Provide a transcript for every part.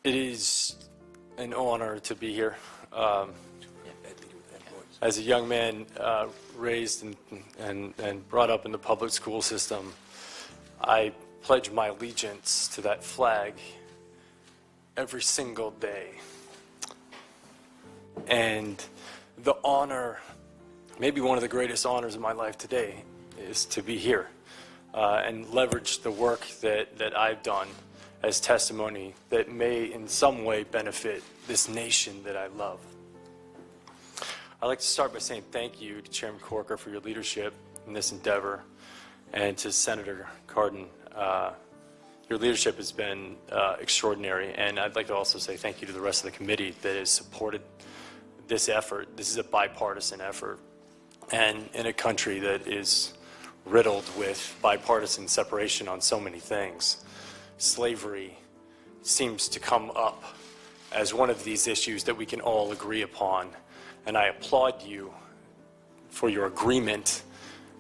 It is an honor to be here. As a young man raised and brought up in the public school system, I pledge my allegiance to that flag every single day. And the honor, maybe one of the greatest honors of my life today, is to be here and leverage the work that I've done as testimony that may in some way benefit this nation that I love. I'd like to start by saying thank you to Chairman Corker for your leadership in this endeavor, and to Senator Cardin. Your leadership has been extraordinary, and I'd like to also say thank you to the rest of the committee that has supported this effort. This is a bipartisan effort, and in a country that is riddled with bipartisan separation on so many things, slavery seems to come up as one of these issues that we can all agree upon. And I applaud you for your agreement,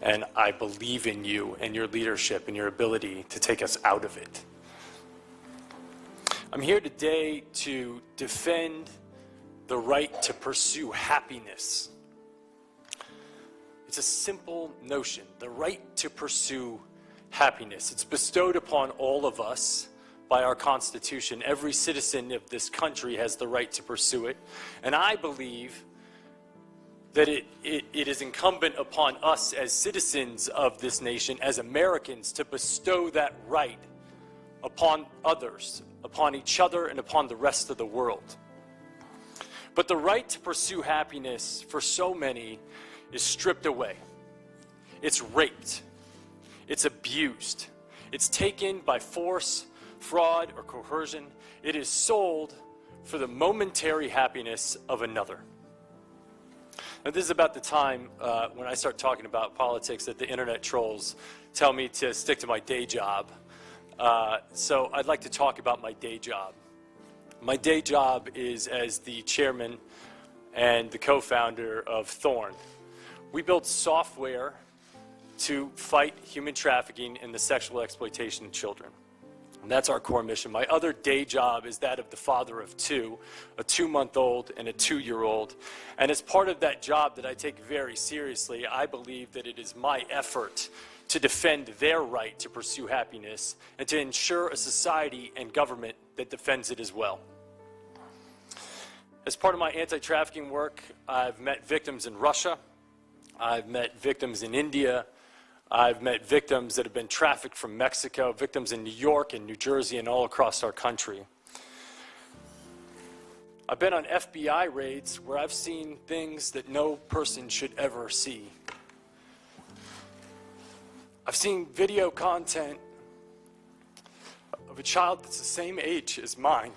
and I believe in you and your leadership and your ability to take us out of it. I'm here today to defend the right to pursue happiness. It's a simple notion, the right to pursue happiness. It's bestowed upon all of us by our Constitution. Every citizen of this country has the right to pursue it. And I believe that it is incumbent upon us as citizens of this nation, as Americans, to bestow that right upon others, upon each other, and upon the rest of the world. But the right to pursue happiness for so many is stripped away. It's raped. It's abused. It's taken by force, fraud, or coercion. It is sold for the momentary happiness of another. Now, this is about the time when I start talking about politics that the internet trolls tell me to stick to my day job. So I'd like to talk about my day job. My day job is as the chairman and the co-founder of Thorn. We build software to fight human trafficking and the sexual exploitation of children. And that's our core mission. My other day job is that of the father of two, a 2-month-old and a 2-year-old. And as part of that job that I take very seriously, I believe that it is my effort to defend their right to pursue happiness and to ensure a society and government that defends it as well. As part of my anti-trafficking work, I've met victims in Russia. I've met victims in India. I've met victims that have been trafficked from Mexico, victims in New York and New Jersey and all across our country. I've been on FBI raids where I've seen things that no person should ever see. I've seen video content of a child that's the same age as mine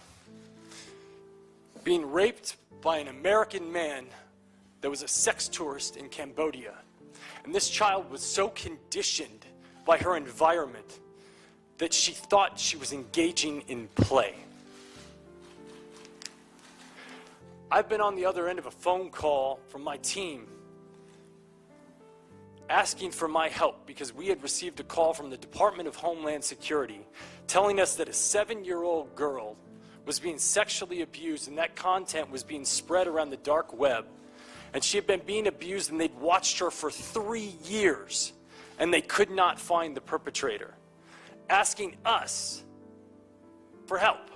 being raped by an American man that was a sex tourist in Cambodia. And this child was so conditioned by her environment that she thought she was engaging in play. I've been on the other end of a phone call from my team asking for my help because we had received a call from the Department of Homeland Security telling us that a 7-year-old girl was being sexually abused, and that content was being spread around the dark web. And she had been being abused, and they'd watched her for 3 years, and they could not find the perpetrator, asking us for help.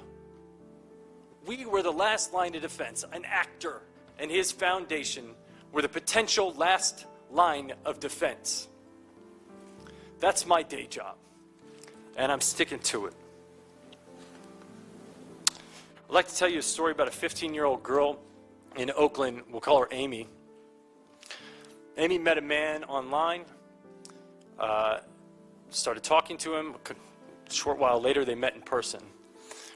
We were the last line of defense. An actor and his foundation were the potential last line of defense. That's my day job, and I'm sticking to it. I'd like to tell you a story about a 15-year-old girl in Oakland. We'll call her Amy. Amy met a man online, started talking to him. A short while later, they met in person.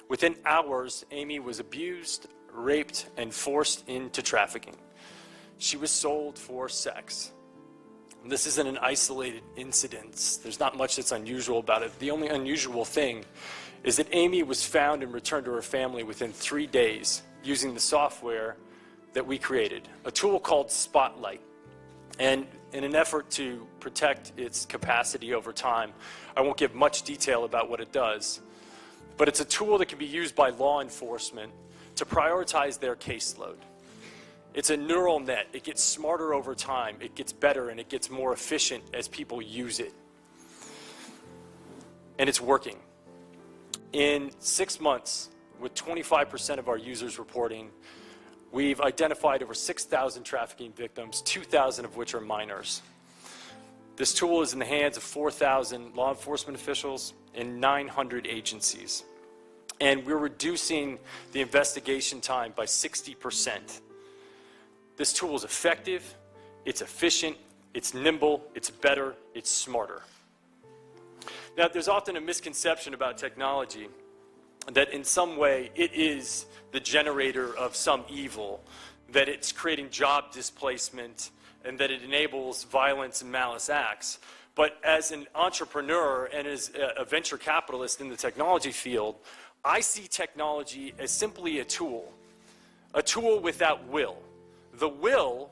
Within hours, Amy was abused, raped, and forced into trafficking. She was sold for sex. And this isn't an isolated incident. There's not much that's unusual about it. The only unusual thing is that Amy was found and returned to her family within 3 days using the software that we created, a tool called Spotlight. And in an effort to protect its capacity over time, I won't give much detail about what it does, but it's a tool that can be used by law enforcement to prioritize their caseload. It's a neural net. It gets smarter over time. It gets better and it gets more efficient as people use it. And it's working. In 6 months, with 25% of our users reporting, we've identified over 6,000 trafficking victims, 2,000 of which are minors. This tool is in the hands of 4,000 law enforcement officials and 900 agencies. And we're reducing the investigation time by 60%. This tool is effective, it's efficient, it's nimble, it's better, it's smarter. Now, there's often a misconception about technology that in some way it is the generator of some evil, that it's creating job displacement, and that it enables violence and malice acts. But as an entrepreneur and as a venture capitalist in the technology field, I see technology as simply a tool without will. The will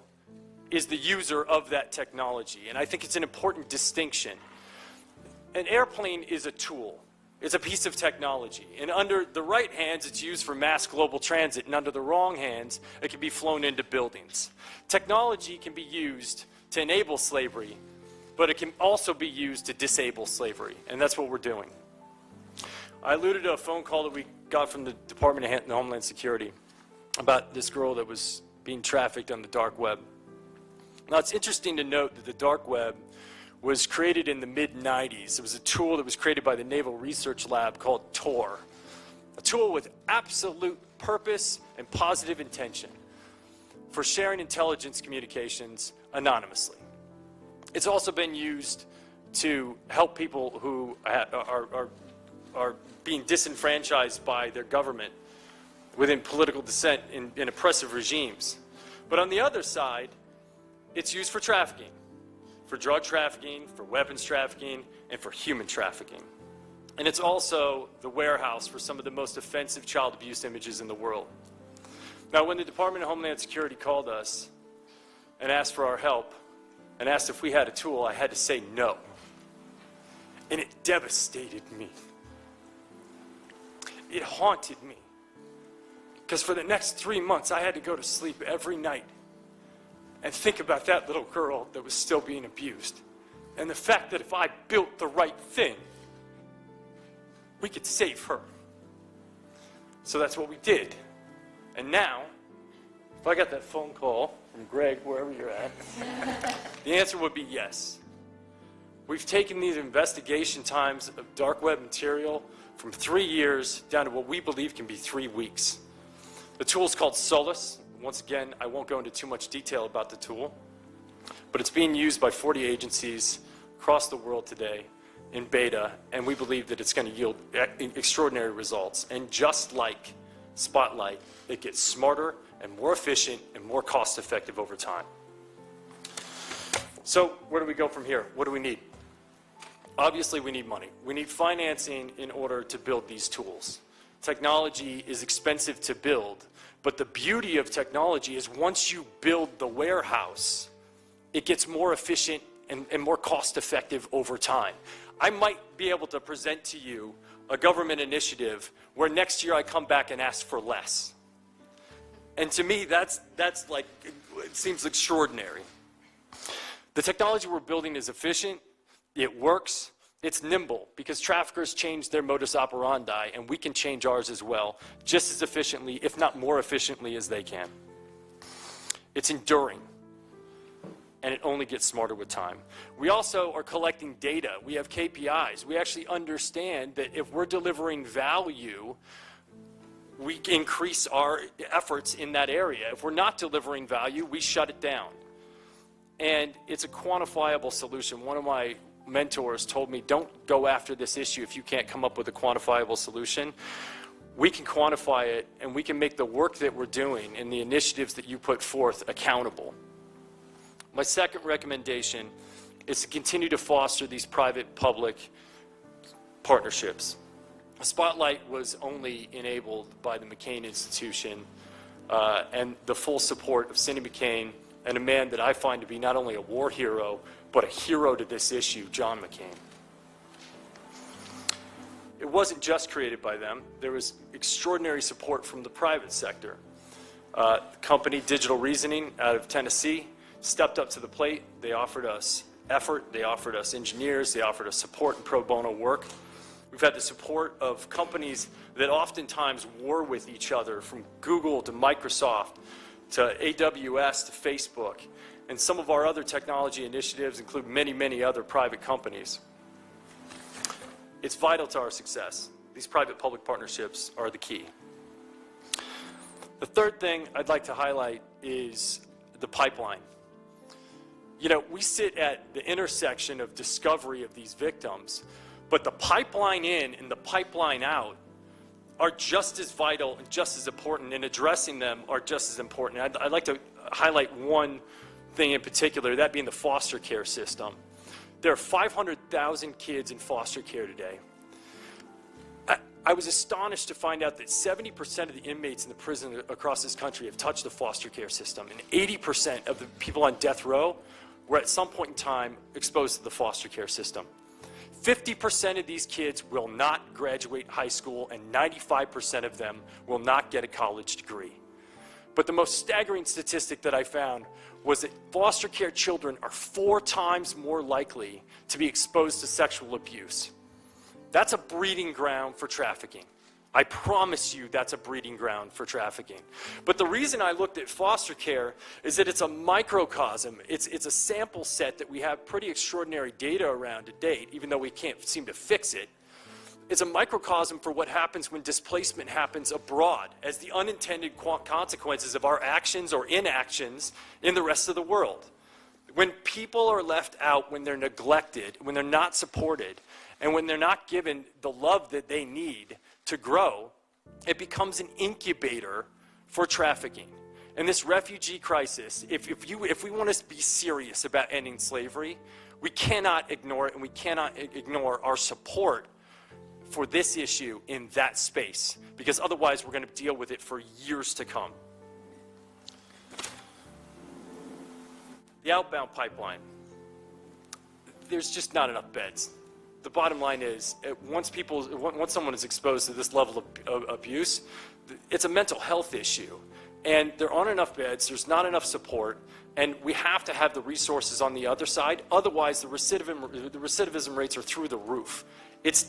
is the user of that technology, and I think it's an important distinction. An airplane is a tool. It's a piece of technology, and under the right hands, it's used for mass global transit, and under the wrong hands, it can be flown into buildings. Technology can be used to enable slavery, but it can also be used to disable slavery, and that's what we're doing. I alluded to a phone call that we got from the Department of Homeland Security about this girl that was being trafficked on the dark web. Now, it's interesting to note that the dark web was created in the mid-90s. It was a tool that was created by the Naval Research Lab called Tor, a tool with absolute purpose and positive intention for sharing intelligence communications anonymously. It's also been used to help people who are being disenfranchised by their government within political dissent in oppressive regimes. But on the other side, it's used for trafficking, for drug trafficking, for weapons trafficking, and for human trafficking. And it's also the warehouse for some of the most offensive child abuse images in the world. Now, when the Department of Homeland Security called us and asked for our help and asked if we had a tool, I had to say no. And it devastated me. It haunted me. Because for the next 3 months, I had to go to sleep every night and think about that little girl that was still being abused. And the fact that if I built the right thing, we could save her. So that's what we did. And now, if I got that phone call from Greg, wherever you're at, the answer would be yes. We've taken these investigation times of dark web material from 3 years down to what we believe can be 3 weeks. The tool is called Solus. Once again, I won't go into too much detail about the tool, but it's being used by 40 agencies across the world today in beta, and we believe that it's going to yield extraordinary results. And just like Spotlight, it gets smarter and more efficient and more cost-effective over time. So where do we go from here? What do we need? Obviously, we need money. We need financing in order to build these tools. Technology is expensive to build, but the beauty of technology is once you build the warehouse, it gets more efficient and more cost-effective over time. I might be able to present to you a government initiative where next year I come back and ask for less. And to me, that's like, it seems extraordinary. The technology we're building is efficient, it works, it's nimble, because traffickers change their modus operandi, and we can change ours as well, just as efficiently, if not more efficiently, as they can. It's enduring, and it only gets smarter with time. We also are collecting data. We have KPIs. We actually understand that if we're delivering value, we increase our efforts in that area. If we're not delivering value, we shut it down. And it's a quantifiable solution. One of my mentors told me, don't go after this issue if you can't come up with a quantifiable solution. We can quantify it, and we can make the work that we're doing and the initiatives that you put forth accountable. My second recommendation is to continue to foster these private-public partnerships. Spotlight was only enabled by the McCain Institution and the full support of Cindy McCain and a man that I find to be not only a war hero, but a hero to this issue, John McCain. It wasn't just created by them. There was extraordinary support from the private sector. Company Digital Reasoning out of Tennessee stepped up to the plate. They offered us effort, they offered us engineers, they offered us support and pro bono work. We've had the support of companies that oftentimes war with each other, from Google to Microsoft to AWS to Facebook. And some of our other technology initiatives include many, many other private companies. It's vital to our success. These private-public partnerships are the key. The third thing I'd like to highlight is the pipeline. You know, we sit at the intersection of discovery of these victims, but the pipeline in and the pipeline out are just as vital and just as important, and addressing them are just as important. I'd like to highlight one thing in particular, that being the foster care system. There are 500,000 kids in foster care today. I was astonished to find out that 70% of the inmates in the prison across this country have touched the foster care system, and 80% of the people on death row were at some point in time exposed to the foster care system. 50% of these kids will not graduate high school, and 95% of them will not get a college degree. But the most staggering statistic that I found was that foster care children are 4 times more likely to be exposed to sexual abuse. That's a breeding ground for trafficking. I promise you that's a breeding ground for trafficking. But the reason I looked at foster care is that it's a microcosm. It's a sample set that we have pretty extraordinary data around to date, even though we can't seem to fix it. It's a microcosm for what happens when displacement happens abroad as the unintended consequences of our actions or inactions in the rest of the world. When people are left out, when they're neglected, when they're not supported, and when they're not given the love that they need to grow, it becomes an incubator for trafficking. And this refugee crisis, if we want to be serious about ending slavery, we cannot ignore it, and we cannot ignore our support for this issue in that space, because otherwise we're going to deal with it for years to come. The outbound pipeline. There's just not enough beds. The bottom line is, once someone is exposed to this level of abuse, it's a mental health issue. And there aren't enough beds, there's not enough support, and we have to have the resources on the other side. Otherwise, the recidivism rates are through the roof. It's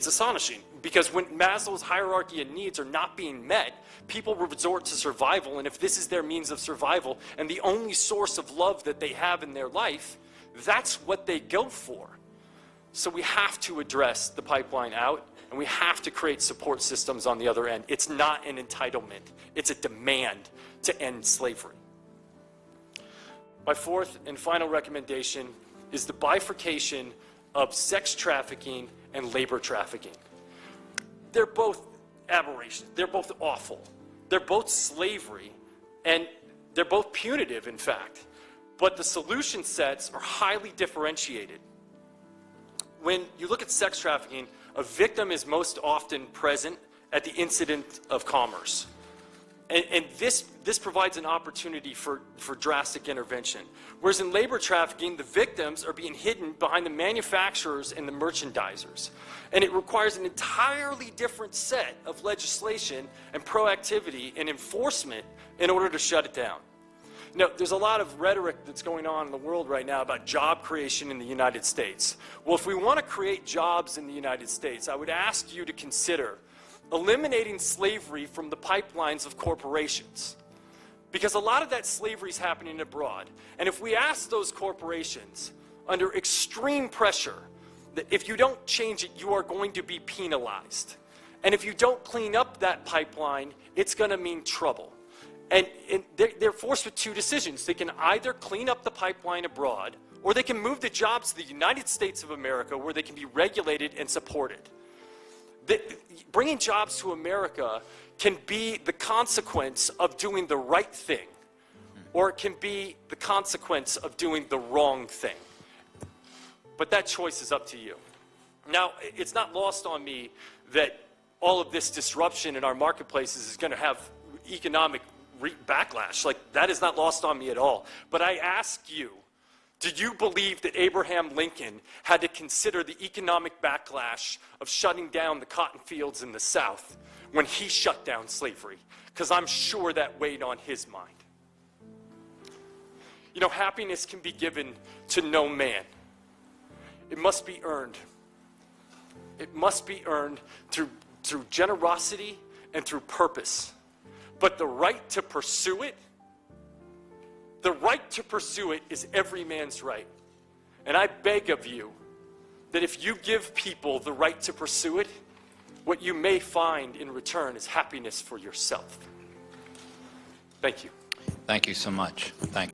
astonishing, because when Maslow's hierarchy of needs are not being met, people resort to survival, and if this is their means of survival and the only source of love that they have in their life, that's what they go for. So we have to address the pipeline out, and we have to create support systems on the other end. It's not an entitlement, it's a demand to end slavery. My fourth and final recommendation is the bifurcation of sex trafficking and labor trafficking. They're both aberrations, they're both awful, they're both slavery, and they're both punitive, in fact. But the solution sets are highly differentiated. When you look at sex trafficking, a victim is most often present at the incident of commerce. And this provides an opportunity for drastic intervention. Whereas in labor trafficking, the victims are being hidden behind the manufacturers and the merchandisers. And it requires an entirely different set of legislation and proactivity and enforcement in order to shut it down. Now, there's a lot of rhetoric that's going on in the world right now about job creation in the United States. Well, if we want to create jobs in the United States, I would ask you to consider eliminating slavery from the pipelines of corporations. Because a lot of that slavery is happening abroad. And if we ask those corporations, under extreme pressure, that if you don't change it, you are going to be penalized. And if you don't clean up that pipeline, it's going to mean trouble. And they're forced with 2 decisions. They can either clean up the pipeline abroad, or they can move the jobs to the United States of America, where they can be regulated and supported. Bringing jobs to America can be the consequence of doing the right thing, or it can be the consequence of doing the wrong thing. But that choice is up to you. Now, it's not lost on me that all of this disruption in our marketplaces is going to have economic backlash. Like, that is not lost on me at all. But I ask you Do you believe that Abraham Lincoln had to consider the economic backlash of shutting down the cotton fields in the South when he shut down slavery? Because I'm sure that weighed on his mind. You know, happiness can be given to no man. It must be earned. It must be earned through generosity and through purpose. But the right to pursue it, is every man's right. And I beg of you that if you give people the right to pursue it, what you may find in return is happiness for yourself. Thank you. Thank you so much. Thank you.